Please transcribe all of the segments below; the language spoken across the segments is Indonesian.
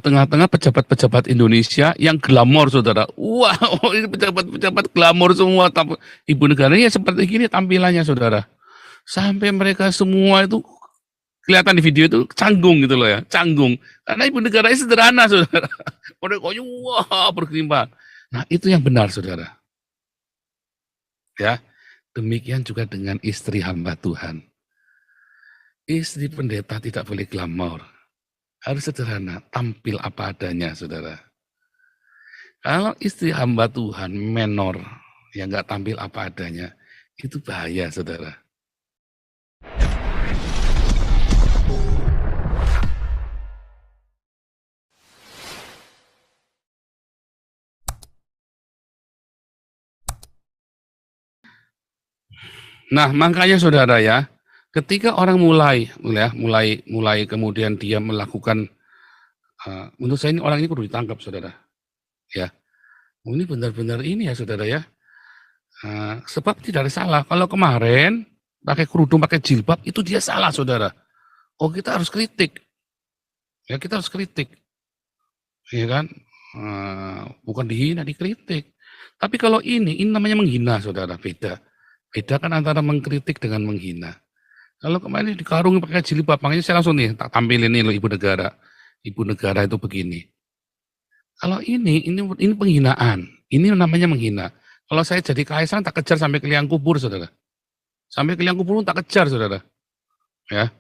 tengah-tengah pejabat-pejabat Indonesia yang glamor, saudara. Wah, ini pejabat-pejabat glamor semua. Ibu negaranya seperti gini tampilannya, saudara. Sampai mereka semua itu kelihatan di video itu canggung gitu loh ya, canggung. Karena ibu negaranya sederhana, saudara. Mereka wah berkelimpahan. Nah itu yang benar, saudara. Ya, demikian juga dengan istri hamba Tuhan. Istri pendeta tidak boleh glamor, harus sederhana, tampil apa adanya, saudara. Kalau istri hamba Tuhan menor, yang nggak tampil apa adanya, itu bahaya, saudara. Nah, makanya saudara ya, ketika orang mulai kemudian dia melakukan, menurut saya ini orang ini perlu ditangkap, saudara. Ya, ini benar-benar ini ya, saudara ya. Sebab tidak ada salah. Kalau kemarin pakai kerudung, pakai jilbab, itu dia salah, saudara. Oh, kita harus kritik. Ya, kita harus kritik. Ya kan? Bukan dihina, dikritik. Tapi kalau ini namanya menghina, saudara, beda. Beda kan antara mengkritik dengan menghina. Kalau kemarin dikarungi pakai jilbab, makanya saya langsung nih tak tampilin nih loh ibu negara. Ibu negara itu begini. Kalau ini penghinaan. Ini namanya menghina. Kalau saya jadi kaisar tak kejar sampai ke liang kubur, saudara. Sampai ke liang kubur tak kejar, saudara. Ya.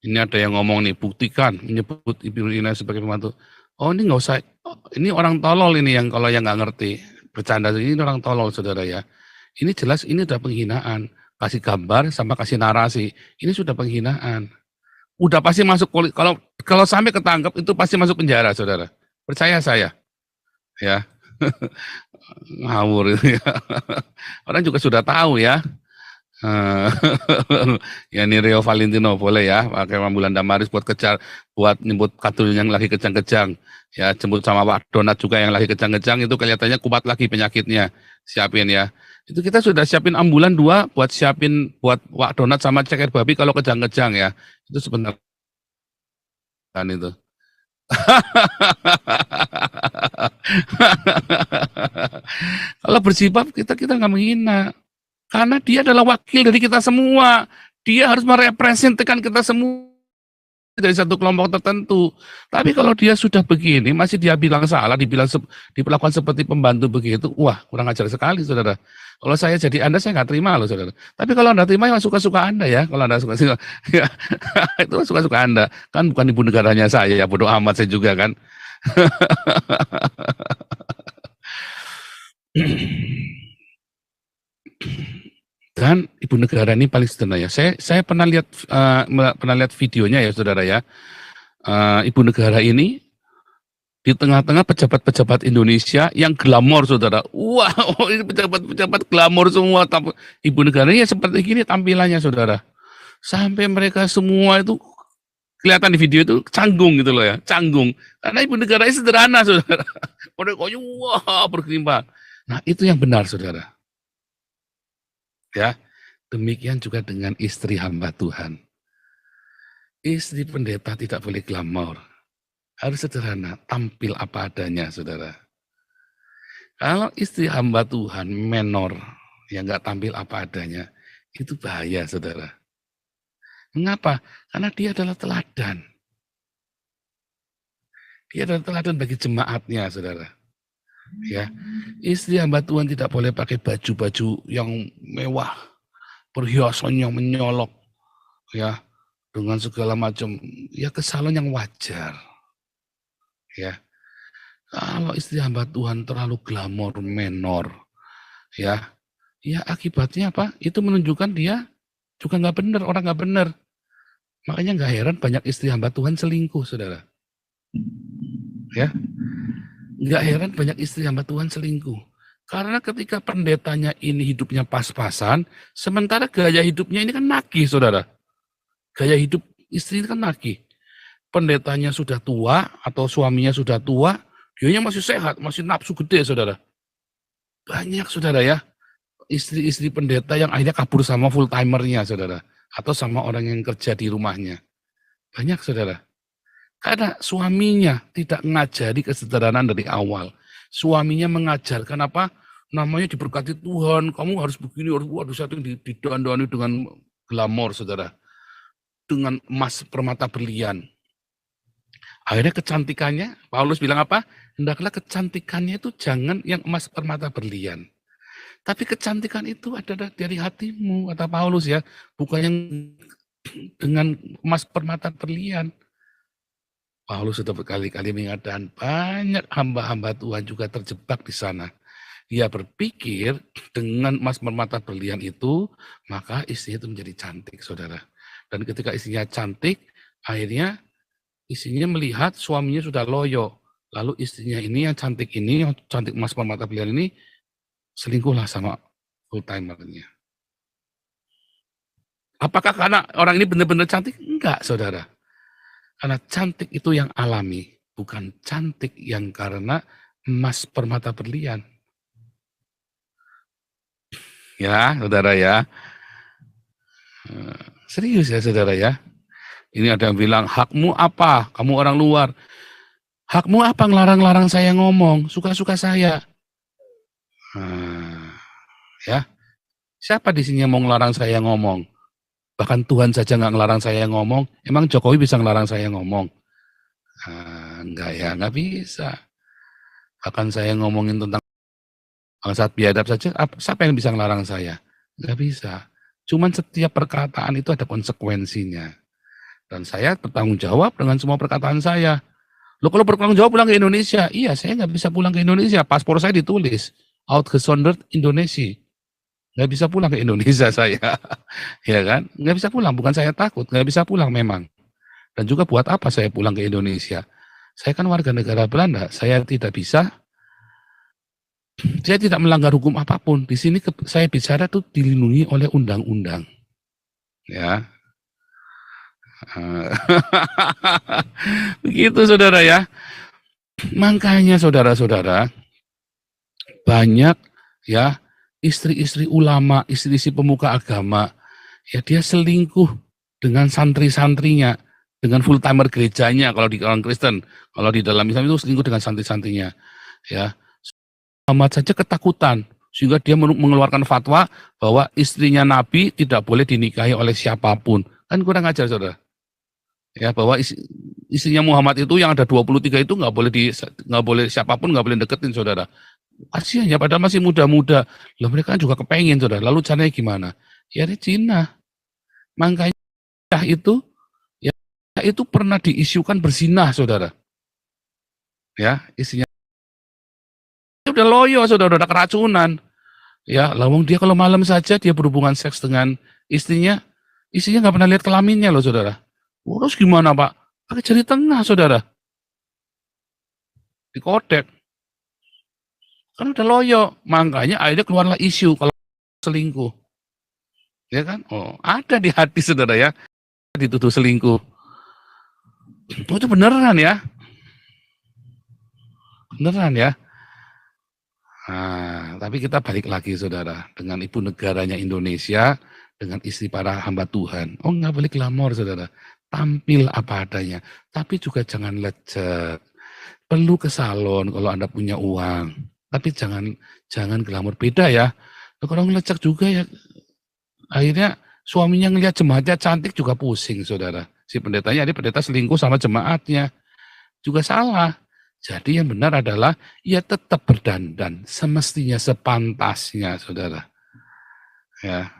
Ini ada yang ngomong nih, buktikan menyebut Ibu Ina sebagai pembantu. Oh ini nggak usah, ini orang tolol ini yang kalau yang nggak ngerti. Bercanda, ini orang tolol, saudara ya. Ini jelas ini udah penghinaan. Kasih gambar sama kasih narasi. Ini sudah penghinaan. Udah pasti masuk, kalau sampai ketangkep itu pasti masuk penjara, saudara. Percaya saya. Ya. Ngawur itu ya. Orang juga sudah tahu ya. Ya ini Rio Valentino boleh ya pakai ambulan Damaris buat nyebut kartun yang lagi kejang-kejang ya, jemput sama Wak Donat juga yang lagi kejang-kejang, itu kelihatannya kumat lagi penyakitnya, siapin ya. Itu kita sudah siapin ambulan 2 buat siapin buat Wak Donat sama ceker babi kalau kejang-kejang ya. Itu sebentar kan itu. Kalau bersifat kita nggak menghina. Karena dia adalah wakil dari kita semua. Dia harus merepresentasikan kita semua dari satu kelompok tertentu. Tapi kalau dia sudah begini, masih dia bilang salah, diperlakukan seperti pembantu begitu, wah kurang ajar sekali, saudara. Kalau saya jadi Anda, saya nggak terima loh, saudara. Tapi kalau Anda terima, ya suka-suka Anda ya. Kalau Anda suka-suka, ya, itu suka-suka Anda. Kan bukan ibu negaranya saya, ya bodoh amat saya juga kan. Dan ibu negara ini paling sederhana ya. Saya pernah lihat videonya ya, saudara ya. Ibu negara ini di tengah-tengah pejabat-pejabat Indonesia yang glamor, saudara. Wah, ini pejabat-pejabat glamor semua. Ibu negaranya seperti gini tampilannya, saudara. Sampai mereka semua itu kelihatan di video itu canggung gitu loh ya, canggung. Karena ibu negaranya sederhana, saudara. Mereka wah berkelimpahan. Nah itu yang benar, saudara. Ya, demikian juga dengan istri hamba Tuhan. Istri pendeta tidak boleh glamor, harus sederhana, tampil apa adanya, saudara. Kalau istri hamba Tuhan menor, yang nggak tampil apa adanya, itu bahaya, saudara. Mengapa? Karena dia adalah teladan. Dia adalah teladan bagi jemaatnya, saudara. Ya, istri hamba Tuhan tidak boleh pakai baju-baju yang mewah, perhiasan yang menyolok, ya, dengan segala macam, ya ke salon yang wajar. Ya, kalau istri hamba Tuhan terlalu glamor menor, ya akibatnya apa? Itu menunjukkan dia juga nggak benar, orang nggak benar. Makanya nggak heran banyak istri hamba Tuhan selingkuh, saudara. Ya, nggak heran banyak istri hamba Tuhan selingkuh. Karena ketika pendetanya ini hidupnya pas-pasan, sementara gaya hidupnya ini kan nagih, saudara. Gaya hidup istri ini kan nagih. Pendetanya sudah tua atau suaminya sudah tua, dianya masih sehat, masih nafsu gede, saudara. Banyak, saudara ya, istri-istri pendeta yang akhirnya kabur sama full timernya, saudara. Atau sama orang yang kerja di rumahnya. Banyak, saudara. Karena suaminya tidak ngajari kesederhanaan dari awal. Suaminya mengajarkan apa? Namanya diberkati Tuhan, kamu harus begini, harus waduh satu didandani dengan glamor, saudara. Dengan emas permata berlian. Akhirnya kecantikannya, Paulus bilang apa? Hendaklah kecantikannya itu jangan yang emas permata berlian. Tapi kecantikan itu adalah dari hatimu, kata Paulus ya. Bukan yang dengan emas permata berlian. Paulus sudah berkali-kali mengingatkan, banyak hamba-hamba Tuhan juga terjebak di sana. Dia berpikir dengan emas permata berlian itu, maka istrinya itu menjadi cantik, saudara. Dan ketika istrinya cantik, akhirnya istrinya melihat suaminya sudah loyo. Lalu istrinya ini, yang cantik emas permata berlian ini, selingkuhlah sama full timernya. Apakah karena orang ini benar-benar cantik? Enggak, saudara. Karena cantik itu yang alami, bukan cantik yang karena emas permata berlian. Ya, saudara ya. Serius ya, saudara ya. Ini ada yang bilang, hakmu apa? Kamu orang luar. Hakmu apa ngelarang-larang saya ngomong? Suka-suka saya. Ya, siapa di sini yang mau ngelarang saya ngomong? Bahkan Tuhan saja nggak ngelarang saya ngomong. Emang Jokowi bisa ngelarang saya ngomong? Enggak ya, nggak bisa. Bahkan saya ngomongin tentang bangsat biadab saja, siapa yang bisa ngelarang saya? Nggak bisa. Cuman setiap perkataan itu ada konsekuensinya. Dan saya bertanggung jawab dengan semua perkataan saya. Loh, kalau bertanggung jawab pulang ke Indonesia, iya saya nggak bisa pulang ke Indonesia. Paspor saya ditulis, Uitgezonderd Indonesia. Nggak bisa pulang ke Indonesia saya. Ya kan? Nggak bisa pulang, bukan saya takut, nggak bisa pulang memang. Dan juga buat apa saya pulang ke Indonesia? Saya kan warga negara Belanda, saya tidak bisa, saya tidak melanggar hukum apapun. Di sini saya bicara tuh dilindungi oleh undang-undang. Ya. Begitu saudara ya. Makanya saudara-saudara, banyak ya istri-istri ulama, istri-istri pemuka agama, ya dia selingkuh dengan santri-santrinya, dengan full timer gerejanya kalau di orang Kristen, kalau di dalam Islam itu selingkuh dengan santri-santrinya. Ya, Muhammad saja ketakutan sehingga dia mengeluarkan fatwa bahwa istrinya Nabi tidak boleh dinikahi oleh siapapun. Kan kurang ajar, saudara. Ya, bahwa istrinya Muhammad itu yang ada 23 itu nggak boleh siapapun nggak boleh deketin, saudara. Kasihan ya, padahal masih muda-muda. Loh, mereka kan juga kepengen, saudara. Lalu caranya gimana? Ya di Cina. Makanya itu ya itu pernah diisukan berzinah, saudara. Ya, istrinya udah loyo, saudara, udah keracunan. Ya, lawang dia kalau malam saja dia berhubungan seks dengan istrinya nggak pernah lihat kelaminnya loh, saudara. Terus gimana, Pak? Pakai jari tengah, saudara. Dikodek. Kan udah loyo. Makanya akhirnya keluarlah isu kalau selingkuh. Ya kan? Oh, ada di hati, saudara ya. Dituduh selingkuh. Oh, itu beneran ya. Beneran ya. Nah, tapi kita balik lagi, saudara. Dengan ibu negaranya Indonesia, dengan istri para hamba Tuhan. Oh, nggak boleh glamor, saudara. Tampil apa adanya. Tapi juga jangan lecet. Perlu ke salon kalau Anda punya uang. Tapi jangan glamor. Beda ya. Kalau ngelecek juga ya, akhirnya suaminya ngelihat jemaatnya cantik juga pusing, saudara. Si pendetanya, ini pendeta selingkuh sama jemaatnya. Juga salah. Jadi yang benar adalah ya tetap berdandan semestinya, sepantasnya, saudara. Ya,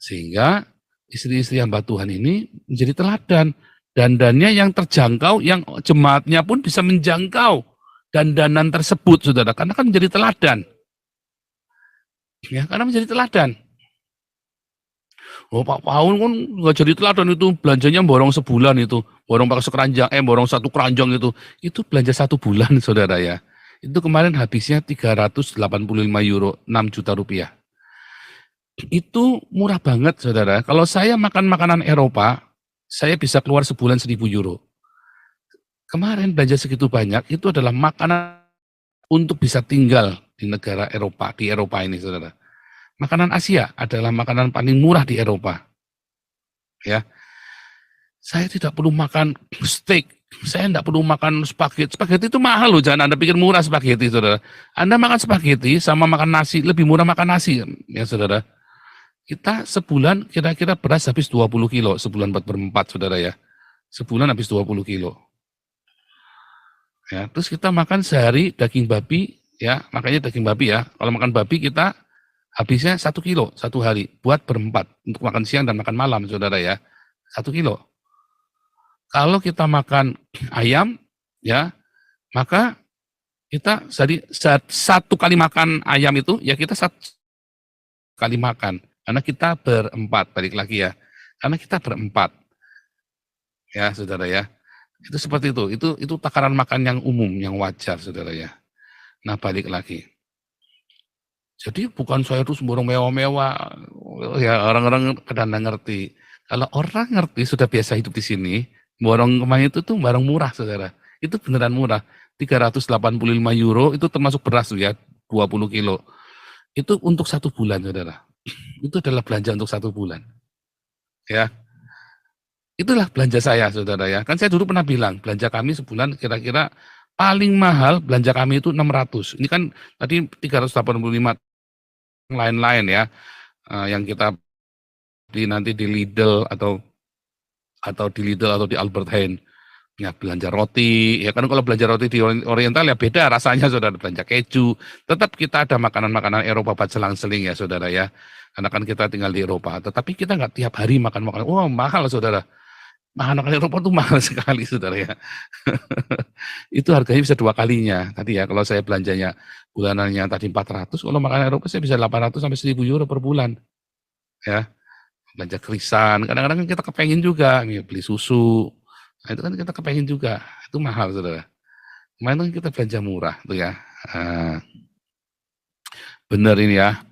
sehingga istri-istri hamba Tuhan ini menjadi teladan. Dandannya yang terjangkau, yang jemaatnya pun bisa menjangkau dandanan tersebut, saudara. Karena kan menjadi teladan. Ya, karena menjadi teladan. Oh, Pak Paun kan nggak jadi teladan itu, belanjanya borong sebulan itu, borong pakai sekeranjang, borong satu keranjang itu belanja 1 bulan, saudara ya. Itu kemarin habisnya 385 euro, 6 juta rupiah. Itu murah banget, saudara. Kalau saya makan makanan Eropa, saya bisa keluar sebulan 1.000 euro. Kemarin belanja segitu banyak, itu adalah makanan untuk bisa tinggal di negara Eropa, di Eropa ini, saudara. Makanan Asia adalah makanan paling murah di Eropa. Ya. Saya tidak perlu makan steak, saya tidak perlu makan spaghetti. Spaghetti itu mahal loh, jangan Anda pikir murah spaghetti, saudara. Anda makan spaghetti sama makan nasi, lebih murah makan nasi, ya saudara. Kita sebulan kira-kira beras habis 20 kilo, sebulan 4/4, saudara ya. Sebulan habis 20 kilo. Ya, terus kita makan sehari daging babi, ya, makanya daging babi ya. Kalau makan babi kita habisnya 1 kilo satu hari, buat berempat, untuk makan siang dan makan malam, saudara ya. 1 kilo. Kalau kita makan ayam, ya, maka kita satu kali makan ayam itu, ya kita satu kali makan. Karena kita berempat, balik lagi ya. Karena kita berempat. Ya, saudara ya. Itu seperti itu. Itu takaran makan yang umum, yang wajar, saudara ya. Nah, balik lagi. Jadi bukan saya tuh sembarang mewah-mewah. Ya, orang-orang kadang ngerti. Kalau orang ngerti, sudah biasa hidup di sini, borong kemarin itu tuh barang murah, saudara. Itu beneran murah. 385 euro itu termasuk beras tuh ya, 20 kilo. Itu untuk 1 bulan, saudara. Itu adalah belanja untuk 1 bulan. Ya, itulah belanja saya, saudara ya. Kan saya dulu pernah bilang, belanja kami sebulan kira-kira paling mahal belanja kami itu 600. Ini kan tadi 385 lain-lain ya, yang kita nanti di Lidl atau di Lidl atau di Albert Heijn. Ya, belanja roti, ya kan kalau belanja roti di Oriental ya beda rasanya, saudara. Belanja keju, tetap kita ada makanan-makanan Eropa buat selang-seling ya, saudara ya. Karena kan kita tinggal di Eropa, tetapi kita nggak tiap hari makan makanan. Wah, mahal, saudara. Makanan Eropa tuh mahal sekali, saudara ya. Itu harganya bisa 2 kalinya. Tadi ya, kalau saya belanjanya bulanannya tadi 400, kalau makanan Eropa saya bisa 800 sampai 1000 euro per bulan. Ya, belanja krisan, kadang-kadang kan kita kepengen juga, beli susu. Nah, itu kan kita kepengen juga, itu mahal, saudara. Kemarin kan kita belanja murah tuh ya. Benar ini ya.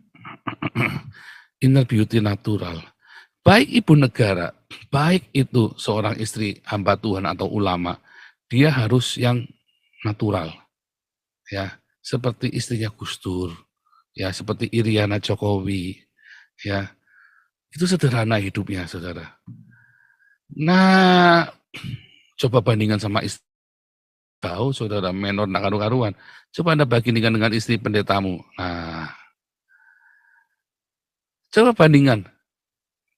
Inner beauty natural. Baik ibu negara, baik itu seorang istri hamba Tuhan atau ulama, dia harus yang natural. Ya, seperti istrinya Gus Dur, ya, seperti Iriana Jokowi, ya. Itu sederhana hidupnya, saudara. Nah, coba bandingkan sama istri tahu, saudara, menor nak karu-karuan. Coba Anda bandingkan dengan istri pendetamu. Nah, coba bandingkan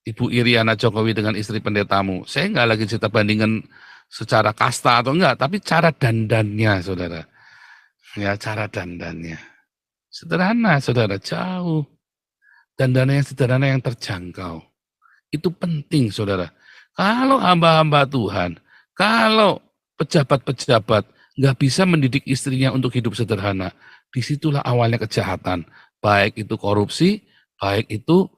Ibu Iriana Jokowi dengan istri pendetamu. Saya nggak lagi cerita bandingkan secara kasta atau enggak, tapi cara dandannya, saudara. Ya, cara dandannya. Sederhana, saudara, jauh. Dandannya yang sederhana, yang terjangkau. Itu penting, saudara. Kalau hamba-hamba Tuhan, kalau pejabat-pejabat nggak bisa mendidik istrinya untuk hidup sederhana, disitulah awalnya kejahatan. Baik itu korupsi, baik itu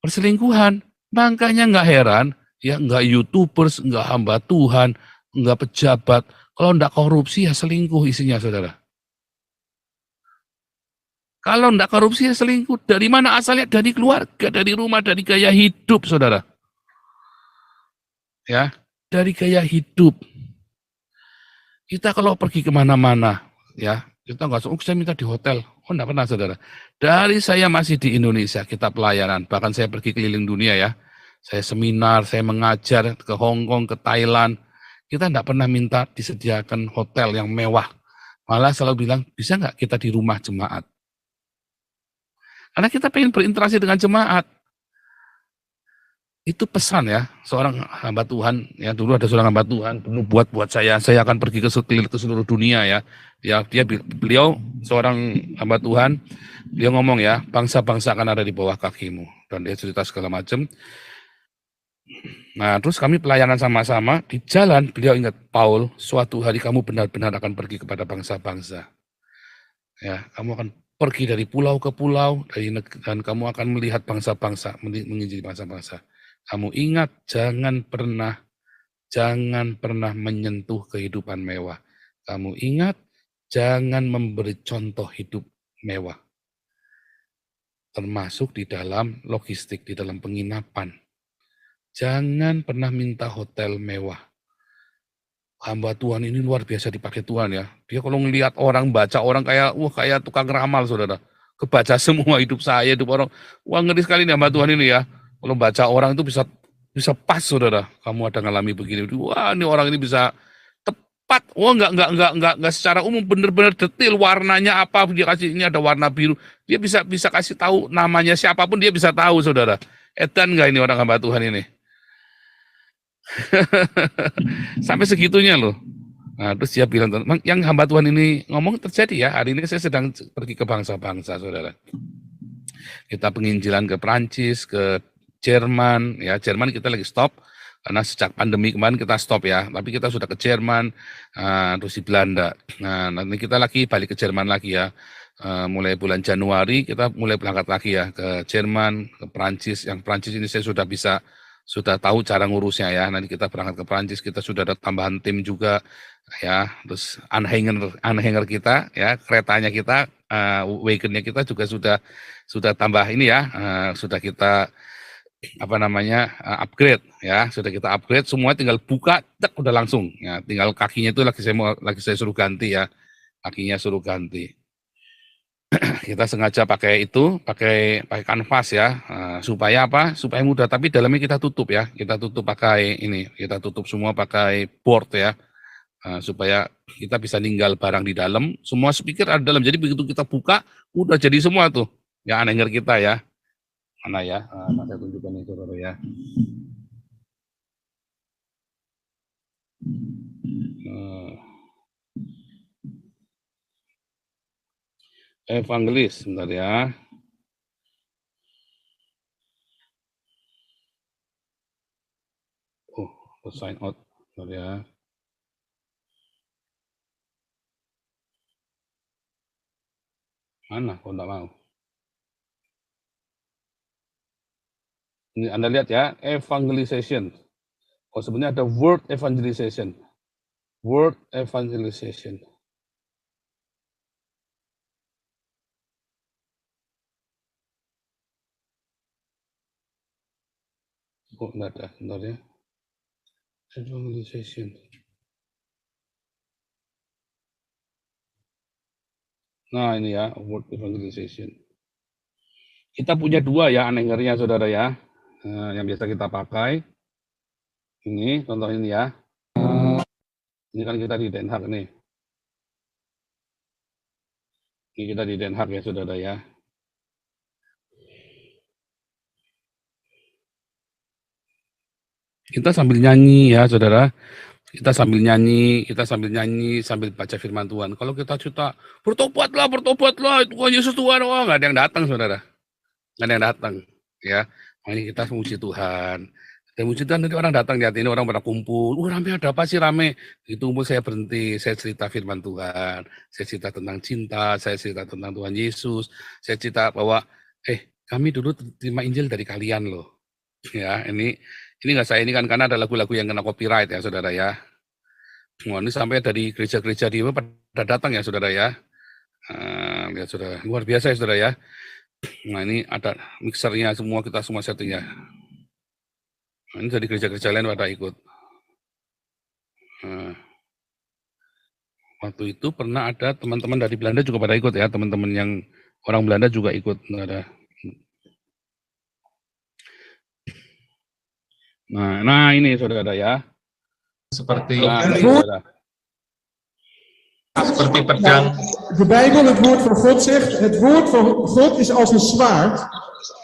perselingkuhan. Makanya nggak heran, ya nggak YouTubers, nggak hamba Tuhan, nggak pejabat. Kalau nggak korupsi ya selingkuh isinya, saudara. Kalau nggak korupsi ya selingkuh. Dari mana asalnya? Dari keluarga, dari rumah, dari gaya hidup, saudara. Ya, dari gaya hidup. Kita kalau pergi kemana-mana, ya, kita nggak saya minta di hotel. Oh, enggak pernah, saudara. Dari saya masih di Indonesia, kita pelayanan. Bahkan saya pergi keliling dunia ya. Saya seminar, saya mengajar ke Hong Kong, ke Thailand. Kita enggak pernah minta disediakan hotel yang mewah. Malah selalu bilang, bisa nggak kita di rumah jemaat? Karena kita pengen berinteraksi dengan jemaat. Itu pesan ya, seorang hamba Tuhan, ya dulu ada seorang hamba Tuhan, buat saya akan pergi ke seluruh dunia ya. Ya, beliau seorang hamba Tuhan, beliau ngomong ya, bangsa-bangsa akan ada di bawah kakimu. Dan dia cerita segala macam. Nah, terus kami pelayanan sama-sama, di jalan beliau ingat, Paul, suatu hari kamu benar-benar akan pergi kepada bangsa-bangsa. Ya, kamu akan pergi dari pulau ke pulau, dan kamu akan melihat bangsa-bangsa, menginjili bangsa-bangsa. Kamu ingat, jangan pernah menyentuh kehidupan mewah. Kamu ingat, jangan memberi contoh hidup mewah. Termasuk di dalam logistik, di dalam penginapan. Jangan pernah minta hotel mewah. Hamba Tuhan ini luar biasa dipakai Tuhan ya. Dia kalau ngelihat orang, baca orang kayak tukang ramal, saudara. Kebaca semua hidup saya, hidup orang. Wah, ngeri sekali nih hamba Tuhan ini ya. Kalau baca orang itu bisa Bisa pas saudara, kamu ada ngalami begini, wah ini orang ini bisa tepat, wah nggak secara umum, bener-bener detail warnanya apa, dia kasih ini ada warna biru, dia bisa kasih tahu namanya siapapun dia bisa tahu saudara. Edan nggak ini orang hamba Tuhan ini? Sampai segitunya loh. Nah, terus dia bilang, yang hamba Tuhan ini ngomong terjadi ya, hari ini saya sedang pergi ke bangsa-bangsa saudara. Kita penginjilan ke Prancis, ke Jerman, ya Jerman kita lagi stop, karena sejak pandemi kemarin kita stop ya, tapi kita sudah ke Jerman, terus di Belanda. Nah, nanti kita lagi balik ke Jerman lagi ya, mulai bulan Januari kita mulai berangkat lagi ya, ke Jerman, ke Prancis. Yang Prancis ini saya sudah tahu cara ngurusnya ya, nanti kita berangkat ke Prancis, kita sudah ada tambahan tim juga, ya, terus anhanger kita, ya, keretanya kita, wagonnya kita juga sudah tambah ini ya, sudah kita upgrade ya, sudah kita upgrade, semua tinggal buka, tek udah langsung ya, tinggal kakinya itu lagi saya suruh ganti ya, kakinya suruh ganti. Kita sengaja pakai kanvas ya, supaya apa? Supaya mudah, tapi dalamnya kita tutup ya, kita tutup semua pakai board ya, supaya kita bisa ninggal barang di dalam, semua speaker ada dalam, jadi begitu kita buka, udah jadi semua tuh, ya anhanger kita ya. Mana ya? Saya tunjukkan itu saudara ya. Evangelis, sebentar ya. Sign out, sebentar ya. Mana? Kok enggak mau? Ini Anda lihat ya, evangelization. Oh, sebenarnya ada word evangelization. Word evangelization. Oh, enggak ada, bentar ya. Evangelization. Nah, ini ya, word evangelization. Kita punya dua ya anhangernya saudara ya, yang biasa kita pakai. Ini contoh ini ya. Ini kan kita di Den Haag nih. Ini kita di Den Haag ya saudara ya. Kita sambil nyanyi ya saudara. Kita sambil nyanyi sambil baca firman Tuhan. Kalau kita cerita bertobatlah, Tuhan Yesus Tuhan, oh nggak ada yang datang saudara. Nggak ada yang datang ya. Ini kita memuji Tuhan. Dan muji Tuhan, nanti orang datang lihat ini, orang pada kumpul, rame, ada apa sih rame? Itu umur saya berhenti, saya cerita firman Tuhan, saya cerita tentang cinta, saya cerita tentang Tuhan Yesus, saya cerita bahwa, kami dulu terima Injil dari kalian loh. Ya, ini nggak saya ini kan karena ada lagu-lagu yang kena copyright ya saudara ya. Wah, ini sampai dari gereja-gereja di pada datang ya saudara ya. Lihat saudara, luar biasa ya saudara ya. Nah ini ada mixernya semua, kita semua settingnya. Ini dari gereja-gereja lain pada ikut. Waktu itu pernah ada teman-teman dari Belanda juga pada ikut ya, teman-teman yang orang Belanda juga ikut. Nah ini saudara ya. Seperti pedang. De Bijbel, het woord van God zegt, het woord van God is als een zwaard.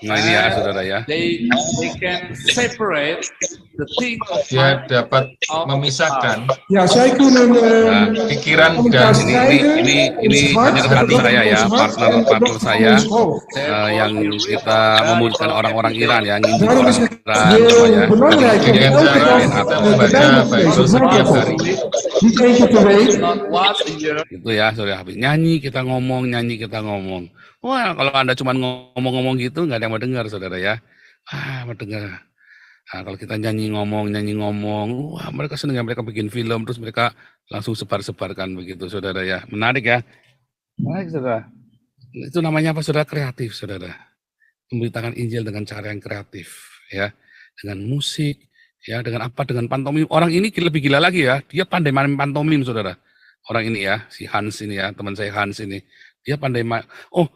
Nah ini ya saudara ya. They can separate the thing. Dia dapat memisahkan. Ja, zij kunnen pikiran dan ini hati saya ya, partner saya yang kita memulihkan orang-orang Iran ya, yang Daarom is het heel belangrijk om elke dag de Bijbel te lezen, het woord van God. Niet één keer per week. Itu ya, saudara. Nyanyi kita ngomong. Wah, kalau Anda cuma ngomong-ngomong gitu, nggak ada yang mau dengar, saudara ya. Mau dengar. Nah, kalau kita nyanyi ngomong, wah mereka senang ya, mereka bikin film, terus mereka langsung sebar-sebarkan begitu, saudara ya. Menarik ya. Menarik, saudara. Itu namanya apa, saudara? Kreatif, saudara. Memberitakan Injil dengan cara yang kreatif, ya. Dengan musik, ya, dengan apa? Dengan pantomim. Orang ini lebih gila lagi ya. Dia pandai main pantomim, saudara. Orang ini ya, si Hans ini ya, teman saya Hans ini. Dia pandai main. Oh,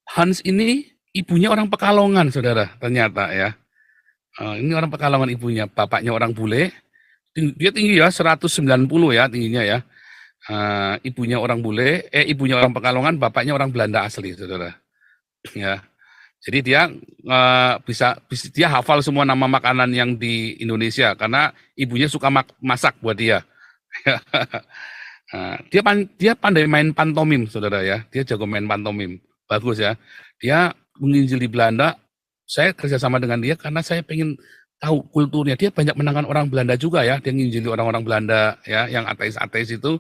Hans ini ibunya orang Pekalongan, saudara. Ternyata ya. Ini orang Pekalongan ibunya, bapaknya orang bule. Dia tinggi ya, 190 ya tingginya ya. Ibunya orang bule, ibunya orang Pekalongan, bapaknya orang Belanda asli, saudara. Ya, jadi dia dia hafal semua nama makanan yang di Indonesia karena ibunya suka masak buat dia. Dia pandai main pantomim, saudara ya. Dia jago main pantomim, bagus ya. Dia menginjil di Belanda. Saya kerjasama dengan dia karena saya pengen tahu kulturnya. Dia banyak menangkan orang Belanda juga ya. Dia nginjili orang-orang Belanda ya, yang ateis-ateis itu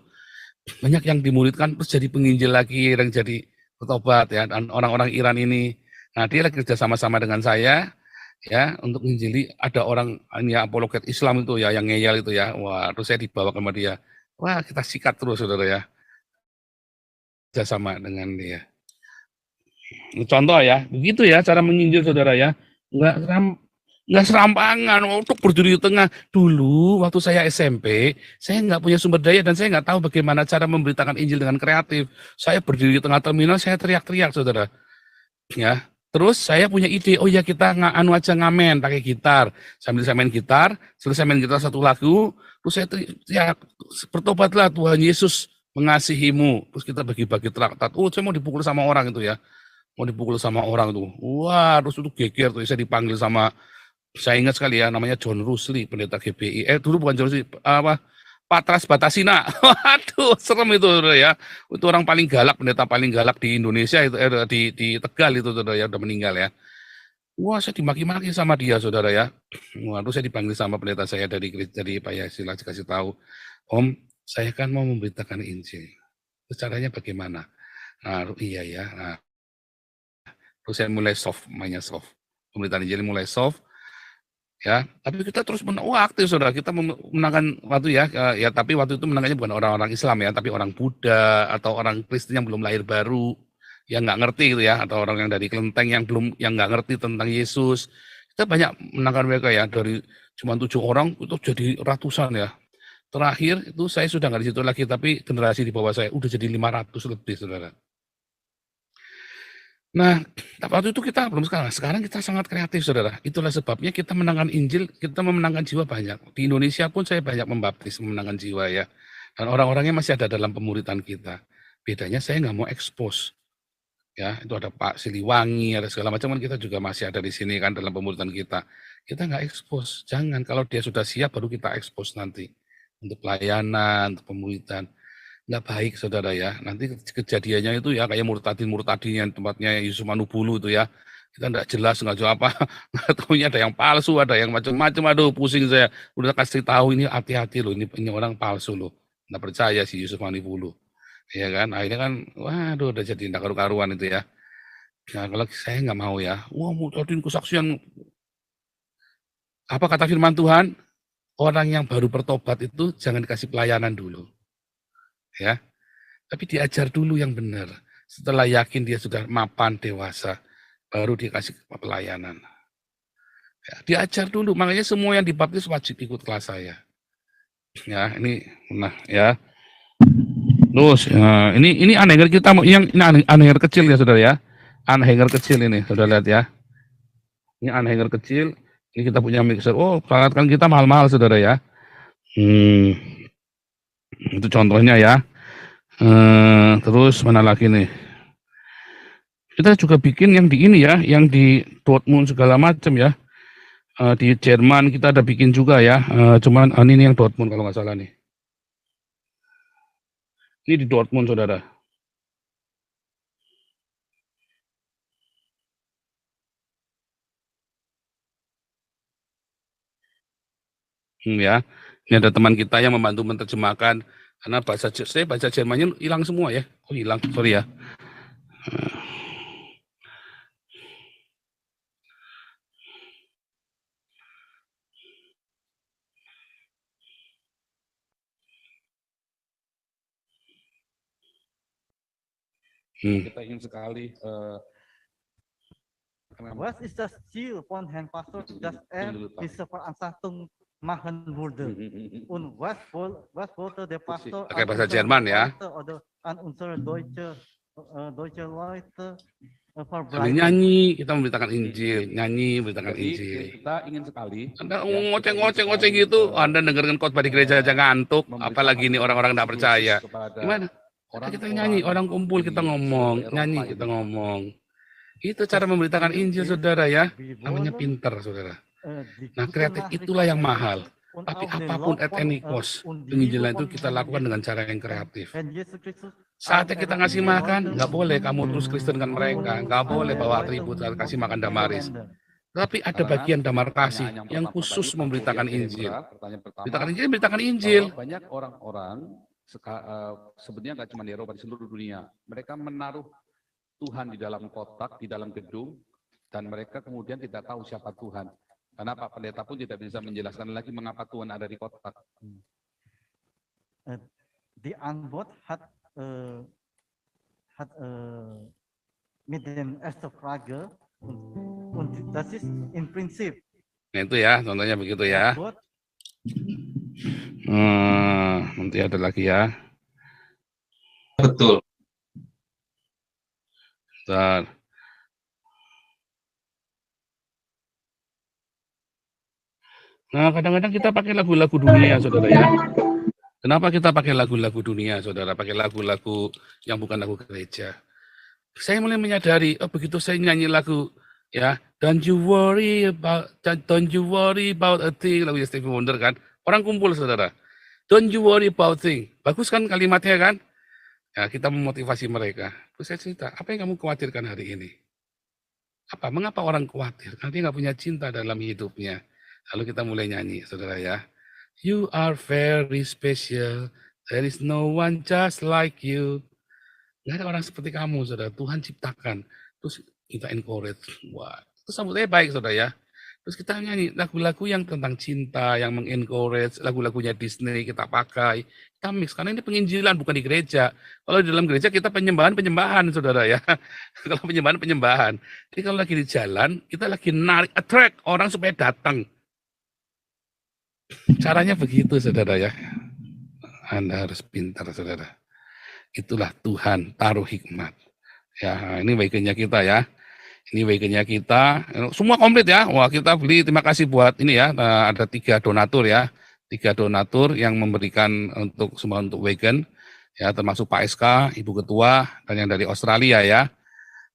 banyak yang dimuridkan terus jadi penginjil lagi, yang jadi bertobat ya. Dan orang-orang Iran ini, nah dia lagi kerja sama-sama dengan saya ya untuk menginjili. Ada orang ini ya, apologet Islam itu ya, yang ngeyel itu ya. Wah, terus saya dibawa ke dia. Wah, kita sikat terus, saudara ya. Kerjasama dengan dia. Contoh ya, begitu ya cara menginjil, saudara ya. Nggak serampangan untuk berdiri di tengah. Dulu waktu saya SMP, saya nggak punya sumber daya dan saya nggak tahu bagaimana cara memberitakan Injil dengan kreatif. Saya berdiri di tengah terminal, saya teriak-teriak, saudara. Ya, terus saya punya ide, oh ya kita aja ngamen pakai gitar. Sambil saya main gitar, selesai main gitar satu lagu, terus saya teriak, bertobatlah Tuhan Yesus mengasihimu. Terus kita bagi-bagi traktat. Oh, saya mau dipukul sama orang itu ya. Mau dipukul sama orang tuh. Wah, terus itu geger tuh. Saya dipanggil sama, saya ingat sekali ya, namanya John Rusli, pendeta GBI. Dulu bukan John Rusli, Patras Batasina. Waduh, serem itu, saudara ya. Itu orang paling galak, pendeta paling galak di Indonesia itu, di Tegal itu, saudara ya, udah meninggal ya. Wah, saya dimaki-maki sama dia, saudara ya. Wah, terus saya dipanggil sama pendeta saya dari Pak Yasila, dikasih tahu, Om, saya kan mau memberitakan Injil. Terus caranya bagaimana? Nah, iya ya. Nah, terus saya mulai mainnya soft. Pemberitaan Injil mulai soft. Ya, tapi kita terus aktif, saudara. Kita menangkan waktu ya, tapi waktu itu menangkannya bukan orang-orang Islam ya, tapi orang Buddha atau orang Kristen yang belum lahir baru, yang nggak ngerti gitu ya, atau orang yang dari kelenteng yang nggak ngerti tentang Yesus. Kita banyak menangkan mereka ya, dari cuma 7 orang itu jadi ratusan ya. Terakhir itu saya sudah nggak di situ lagi, tapi generasi di bawah saya udah jadi 500 lebih, saudara. Nah, waktu itu kita belum sekarang kita sangat kreatif, saudara. Itulah sebabnya kita menangkan Injil, kita memenangkan jiwa banyak. Di Indonesia pun saya banyak membaptis, memenangkan jiwa ya. Dan orang-orangnya masih ada dalam pemuritan kita. Bedanya saya nggak mau expose. Ya, itu ada Pak Siliwangi, ada segala macam, kan kita juga masih ada di sini kan dalam pemuritan kita. Kita nggak expose. Jangan, kalau dia sudah siap baru kita expose nanti. Untuk pelayanan, untuk pemuritan. Nggak baik, saudara ya. Nanti kejadiannya itu ya kayak murtadin yang tempatnya Yusuf Manubulu itu ya. Kita nggak jelas, nggak jauh apa. Nggak tahunya ada yang palsu, ada yang macam-macam. Aduh, pusing saya. Udah kasih tahu ini hati-hati loh, ini orang palsu loh. Nggak percaya si Yusuf Manubulu. Ya kan, akhirnya kan, waduh, udah jadi nggak karu-karuan itu ya. Nah, kalau saya nggak mau ya. Wah, murtadin kesaksian. Apa kata firman Tuhan? Orang yang baru bertobat itu jangan dikasih pelayanan dulu. Ya, tapi diajar dulu yang benar. Setelah yakin dia sudah mapan dewasa, baru dikasih pelayanan. Ya, diajar dulu, makanya semua yang dibaptis wajib ikut kelas saya. Ya, ini nah ya. Terus ini anhanger kita yang ini anhanger kecil ya, saudara ya. Anhanger kecil ini, saudara lihat ya. Ini anhanger kecil. Ini kita punya mixer. Oh, peralatan kita mahal-mahal, saudara ya. Itu contohnya ya. Terus mana lagi nih? Kita juga bikin yang di ini ya, yang di Dortmund segala macam ya. Di Jerman kita ada bikin juga ya. Cuman ini yang Dortmund kalau nggak salah nih. Ini di Dortmund, saudara. Ya, ini ada teman kita yang membantu menerjemahkan karena bahasa Jermannya hilang semua ya. Oh hilang, sorry ya. Kita ingin sekali. Was ist das Ziel von Herrn Pastor, dass diese Veranstaltung machen würde? Und was wollte der Pastor pakai bahasa Jerman ya? Oder an unsere deutsche Leute for Sambil Brighton. nyanyi, kita memberitakan Injil, nyanyi, memberitakan Jadi Injil. kita ingin sekali. Anda ya, ngoceh-ngoceh gitu, Anda dengarkan khotbah di gereja aja ngantuk, apalagi ini orang-orang tidak percaya. Gimana? Kita nyanyi, orang kumpul kita ngomong, nyanyi kita ngomong. Itu cara memberitakan Injil, saudara ya. Namanya pinter, saudara. Nah, kreatif itulah yang mahal. Tapi apapun at any cost, penginjilan itu kita lakukan dengan cara yang kreatif. Saatnya kita ngasih makan, nggak boleh kamu terus Kristenkan mereka, nggak boleh bawa atribut saat kasih makan damaris. Tapi ada bagian damar kasih yang khusus memberitakan Injil. Beritakan Injil. Banyak orang-orang sebenarnya nggak cuma di Eropa, di seluruh dunia, mereka menaruh Tuhan di dalam kotak, di dalam gedung, dan mereka kemudian tidak tahu siapa Tuhan. Karena Pak Pendeta pun tidak bisa menjelaskan lagi mengapa Tuhan ada di kotak. The Anbot had mit dem ersten Frage und das ist im Prinzip. Nah itu ya, contohnya begitu ya. Nanti ada lagi ya. Betul. Bentar. Nah, kadang-kadang kita pakai lagu-lagu dunia, saudara ya. Kenapa kita pakai lagu-lagu dunia, saudara? Pakai lagu-lagu yang bukan lagu gereja. Saya mulai menyadari, oh begitu saya nyanyi lagu, ya, don't you worry about a thing, lagu Stevie Wonder kan. Orang kumpul, saudara. Don't you worry about thing. Bagus kan kalimatnya kan? Ya, kita memotivasi mereka. Terus saya cerita, apa yang kamu khawatirkan hari ini? Apa? Mengapa orang khawatir? Karena dia nggak punya cinta dalam hidupnya. Lalu kita mulai nyanyi, saudara ya. You are very special. There is no one just like you. Nggak ada orang seperti kamu, saudara. Tuhan ciptakan. Terus kita encourage. Wah, itu sambutnya baik, saudara ya. Terus kita nyanyi lagu-lagu yang tentang cinta, yang mengencourage, lagu-lagunya Disney kita pakai. Kita mix, karena ini penginjilan, bukan di gereja. Kalau di dalam gereja kita penyembahan, saudara ya. Kalau penyembahan. Jadi kalau lagi di jalan, kita lagi narik, attract orang supaya datang. Caranya begitu, saudara ya. Anda harus pintar, saudara. Itulah Tuhan taruh hikmat. Ya, ini weekendnya kita ya. Ini weekendnya kita. Semua komplit ya. Wah, kita beli. Terima kasih buat ini ya. Ada 3 donatur ya. 3 donatur yang memberikan untuk semua untuk weekend. Ya, termasuk Pak SK, Ibu Ketua, dan yang dari Australia ya.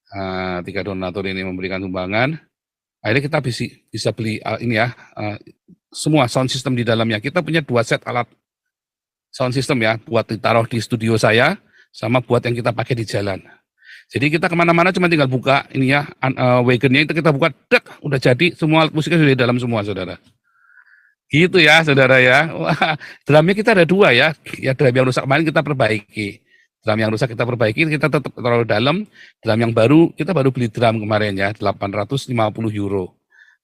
3 donatur ini memberikan sumbangan. Akhirnya kita bisa beli ini ya. Semua sound system di dalamnya. Kita punya 2 set alat sound system ya, buat ditaruh di studio saya, sama buat yang kita pakai di jalan. Jadi kita kemana-mana cuma tinggal buka ini ya, wagonnya itu kita buka, dek, udah jadi, semua alat musiknya sudah di dalam semua, saudara. Gitu ya, saudara ya. Wah, drumnya kita ada 2 ya. Ya, drum yang rusak kemarin kita perbaiki. Drum yang rusak kita perbaiki, kita tetap taruh dalam. Drum yang baru, kita baru beli drum kemarin ya, 850 euro.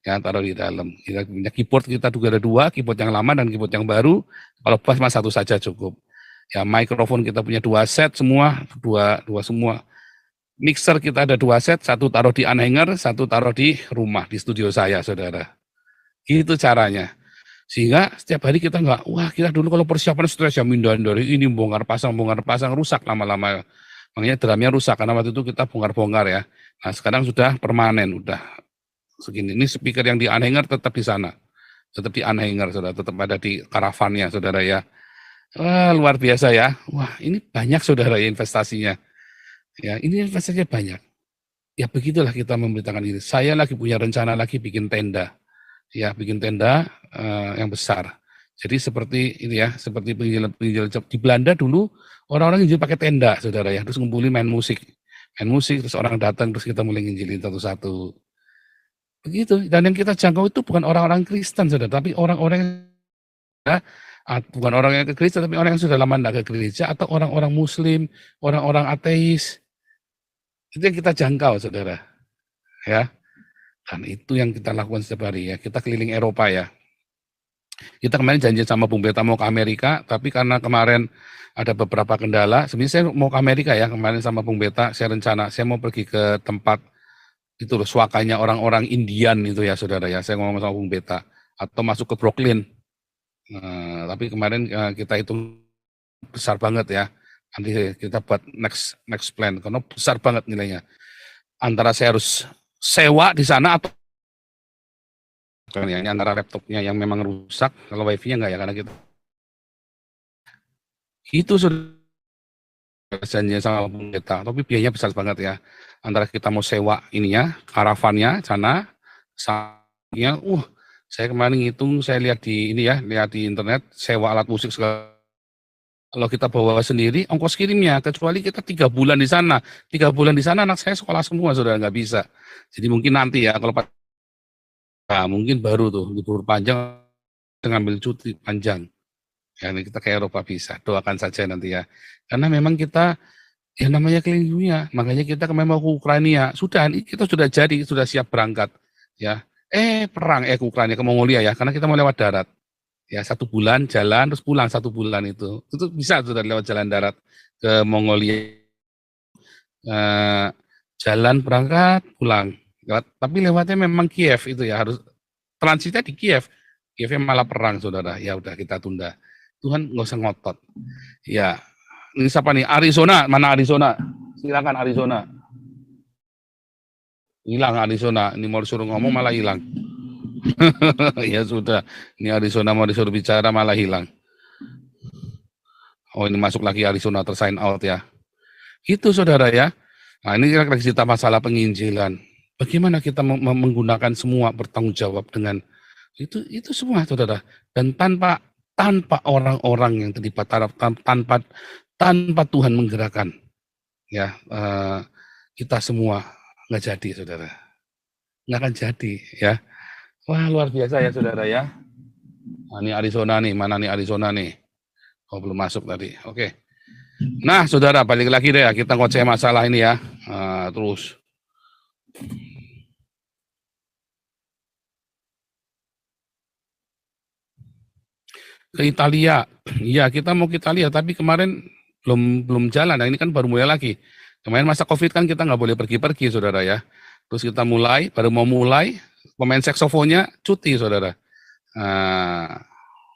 Ya, taruh di dalam. Kita punya keyboard, kita juga ada 2, keyboard yang lama dan keyboard yang baru. Kalau bass mas 1 saja cukup. Ya, mikrofon kita punya 2 set semua, dua semua. Mixer kita ada 2 set, 1 taruh di anhanger, 1 taruh di rumah, di studio saya, saudara. Gitu caranya. Sehingga setiap hari kita kita dulu kalau persiapan stres ya, mindahin dari ini, bongkar pasang, rusak lama-lama. Makanya drumnya rusak, karena waktu itu kita bongkar-bongkar ya. Nah, sekarang sudah permanen, udah segini. Ini speaker yang di anhanger tetap di sana. Tetap di anhanger, saudara. Tetap ada di karavannya, saudara ya. Wah, luar biasa ya. Wah, ini banyak, saudara ya, investasinya. Ya, ini investasinya banyak. Ya, begitulah kita memberitakan ini. Saya lagi punya rencana lagi bikin tenda. Ya, bikin tenda yang besar. Jadi seperti ini ya, seperti penginjilan di Belanda dulu, orang-orang injil pakai tenda, saudara ya. Terus ngumpulin main musik, terus orang datang, terus kita mulai nginjilin satu-satu. Begitu, dan yang kita jangkau itu bukan orang-orang Kristen, saudara, tapi orang-orang bukan orang yang ke gereja, tapi orang yang sudah lama tidak ke gereja, atau orang-orang Muslim, orang-orang ateis. Itu yang kita jangkau, saudara. Ya, dan itu yang kita lakukan setiap hari ya. Kita keliling Eropa ya. Kita kemarin janji sama Bung Beta mau ke Amerika, tapi karena kemarin ada beberapa kendala, sebenarnya saya mau ke Amerika ya, kemarin sama Bung Beta, saya rencana, saya mau pergi ke tempat itu loh, suakanya orang-orang Indian itu ya, saudara ya, saya ngomong sama Bung Beta, atau masuk ke Brooklyn. Tapi kemarin kita itu besar banget ya, nanti kita buat next plan, karena besar banget nilainya. antara saya harus sewa di sana atau ini antara laptopnya yang memang rusak, kalau wifi-nya enggak ya, karena kita itu sudah janjian sama pemerintah, tapi biayanya besar banget ya. Antara kita mau sewa ininya, karavannya sana, saya kemarin ngitung, saya lihat di ini ya, lihat di internet, sewa alat musik segala. Kalau kita bawa sendiri, ongkos kirimnya, kecuali kita 3 bulan di sana. 3 bulan di sana anak saya sekolah semua, sudah nggak bisa. Jadi mungkin nanti ya, kalau mungkin baru tuh, libur panjang, ngambil cuti panjang. Ya, ini kita ke Eropa bisa, doakan saja nanti ya. Karena memang kita, ya namanya keliling dunia, makanya kita memang ke Ukraina, kita sudah jadi, sudah siap berangkat. Ya, perang, ke Ukraina, ke Mongolia ya, karena kita mau lewat darat. Ya, 1 bulan jalan, terus pulang 1 bulan itu bisa sudah lewat jalan darat ke Mongolia. Jalan berangkat, pulang. Tapi lewatnya memang Kiev itu ya, harus transitnya di Kiev. Kievnya malah perang, saudara. Ya udah kita tunda. Tuhan nggak usah ngotot. Ya, ini siapa nih? Arizona, mana Arizona? Silakan Arizona. Hilang Arizona. Ini mau disuruh ngomong malah hilang. Ya sudah. Ini Arizona mau disuruh bicara malah hilang. Oh ini masuk lagi Arizona tersign out ya. Gitu saudara ya. Nah ini kita cerita masalah penginjilan. Bagaimana kita menggunakan semua bertanggung jawab dengan itu semua saudara. Dan tanpa orang-orang yang terlibat, tanpa Tuhan menggerakkan, ya kita semua nggak jadi, saudara, nggak akan jadi, ya. Wah luar biasa ya, saudara ya. Nah, ini Arizona nih, mana nih Arizona nih? Oh belum masuk tadi, oke. Nah, saudara balik lagi deh, kita ngoceh masalah ini ya, terus. Ke Italia, iya kita mau ke Italia, tapi kemarin belum jalan. Nah ini kan baru mulai lagi. Kemarin masa COVID kan kita nggak boleh pergi-pergi, saudara ya. Terus kita baru mau mulai, pemain saksofonnya cuti, saudara.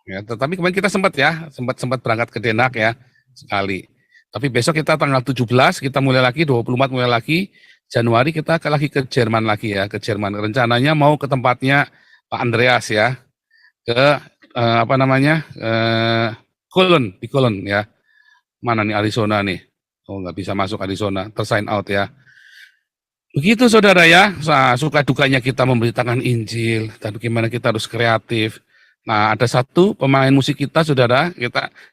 Ya, tetapi kemarin kita sempat berangkat ke Denak ya sekali. Tapi besok kita tanggal 17 kita mulai lagi, 24 mulai lagi. Januari kita lagi ke Jerman lagi ya, ke Jerman. Rencananya mau ke tempatnya Pak Andreas ya, ke Cologne, di Cologne ya. Mana nih Arizona nih? Oh nggak bisa masuk Arizona, tersign out ya. Begitu saudara ya, suka dukanya kita memberitakan Injil dan bagaimana kita harus kreatif. Nah ada satu pemain musik kita saudara,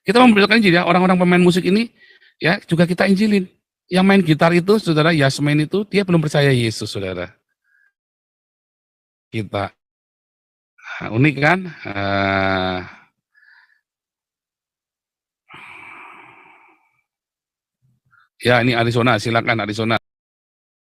kita memberitakan Injil ya, orang-orang pemain musik ini ya juga kita Injilin. Yang main gitar itu saudara, Yasmin itu dia belum percaya Yesus saudara. Kita unik kan? Ya ini Arizona, silakan Arizona.